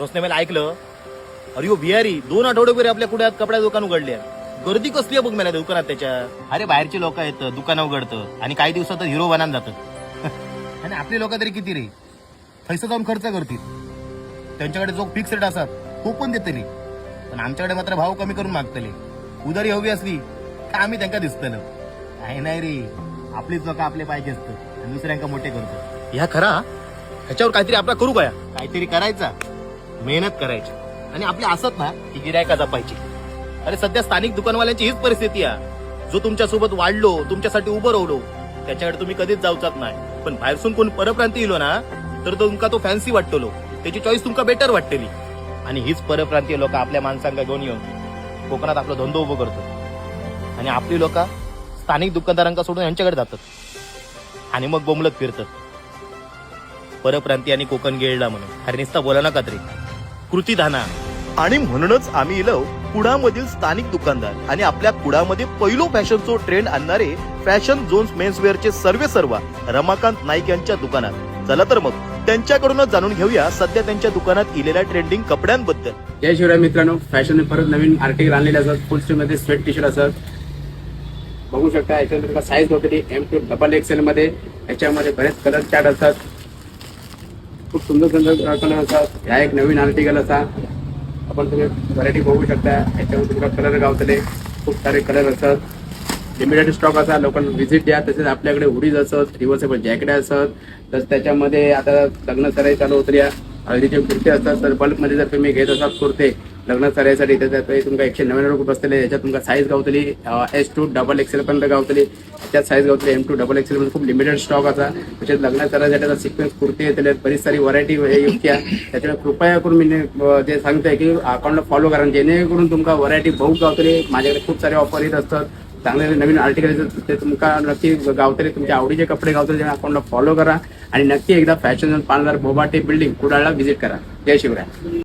तोसने मला ऐकलं, अरे यो बिहारी 2 आठवड्यापूर्वी आपल्या कुड्यात कपड्या दुकान उघडले. गर्दी कसली आहे बघ मला दुकानात त्याच्या. अरे बाहेरची लोक येतं, दुकान उघडतं आणि काही दिवसात हिरो बनान जातात. आणि आपली लोक तरी किती रे, पैसा जाऊन खर्च करतील. त्यांच्याकडे जो फिक्स रेट असतात तो पण देतली, पण आमच्याकडे मात्र भाव कमी करून मागतले. उधारी हवी असली का आम्ही त्यांना दिसतलं. काही नाही रे, आपलीच लोक आपले पाहिजे असतं आणि दुसऱ्यांका मोठे करतो. ह्या खरा, ह्याच्यावर काहीतरी आपला करू काय, काहीतरी करायचा, मेहनत करायची आणि आपली असत ना की गिरायका जपायची. अरे सध्या स्थानिक दुकानवाल्यांची हीच परिस्थिती आहे. जो तुमच्यासोबत वाढलो, तुमच्यासाठी उभं राहिलो, त्याच्याकडे तुम्ही कधीच जाऊचात नाही. पण बाहेरसून कोण परप्रांती येलो ना तर तुमका तो फॅन्सी वाटतलो, त्याची चॉईस तुमका बेटर वाटतली. आणि हीच परप्रांतीय लोक आपल्या माणसांका घेऊन येऊन कोकणात आपला धंदो उभं करतो आणि आपली लोक स्थानिक दुकानदारांका सोडून यांच्याकडे जातात आणि मग बोंबलत फिरतात. परप्रांती आणि कोकण गेळला म्हणून. अरे नुसता बोला नका तरी, कृती धाना. आणि म्हणूनच आम्ही इलो कुडामधील स्थानिक दुकानदार आणि आपल्या कुडामध्ये पहिलो फॅशनचो ट्रेंड आणणारे फॅशन झोन्स मेन्सवेअरचे सर्व रमाकांत नाईक यांच्या दुकानात. चला तर मग त्यांच्याकडूनच जाणून घेऊया सध्या त्यांच्या दुकानात इलेल्या ट्रेंडिंग कपड्यांबद्दल. जय शिवराय मित्रांनो, फॅशन परत नवीन आर्टिकल आणलेले असतात. फुल स्लीव मध्ये स्वेट टी शर्ट असतात. बघू शकता याच्यामध्ये तुम्हाला साईज होते M2 मध्ये. याच्यामध्ये बरेच कलर चार्ट असतात. खूप सुंदर सुंदर कलर असतात. हा एक नवीन आर्टिकल असा. आपण तुम्ही व्हरायटी बघू शकता. याच्यामध्ये तुम्हाला कलर गावतले खूप सारे कलर असतात. लिमिटेड स्टॉक असा, लोकांना व्हिजिट द्या. तसेच आपल्याकडे हुडीज असतात, रिव्हर्सेबल जॅकेट असतात. तर त्याच्यामध्ये आता लग्न सराई चालू होती, हळदीचे कुर्ते असतात. तर बल्कमध्ये जर तुम्ही घेत असाल कुर्ते लग्न सराईसाठी तर तुमका 199 रुपये बसतले. याच्यात तुमका साईज गावतली S2 XXL पर्यंत गावतली. याच्यात साईज गावतली M2 XXL मध्ये. खूप लिमिटेड स्टॉक असा. त्याच्यात लग्न सराईसाठी सिक्वेन्स कुर्ती येतले, बरीच सारी व्हरायटी युक्त आहे. त्याच्यामुळे कृपया करून मी जे सांगतोय की अकाउंटला फॉलो करा, जेणेकरून तुमका व्हरायटी बहुत गावतली. माझ्याकडे खूप सारे ऑफर येत असतात. चांगले नवीन आर्टिकल ते तुमका नक्की गावतले. तुमच्या आवडीचे कपडे गावतले. जेव्हा अकाउंटला फॉलो करा आणि नक्की एकदा फॅशन 5000 बोबाटे बिल्डिंग कुडाळला व्हिजिट करा. जय शिवराय.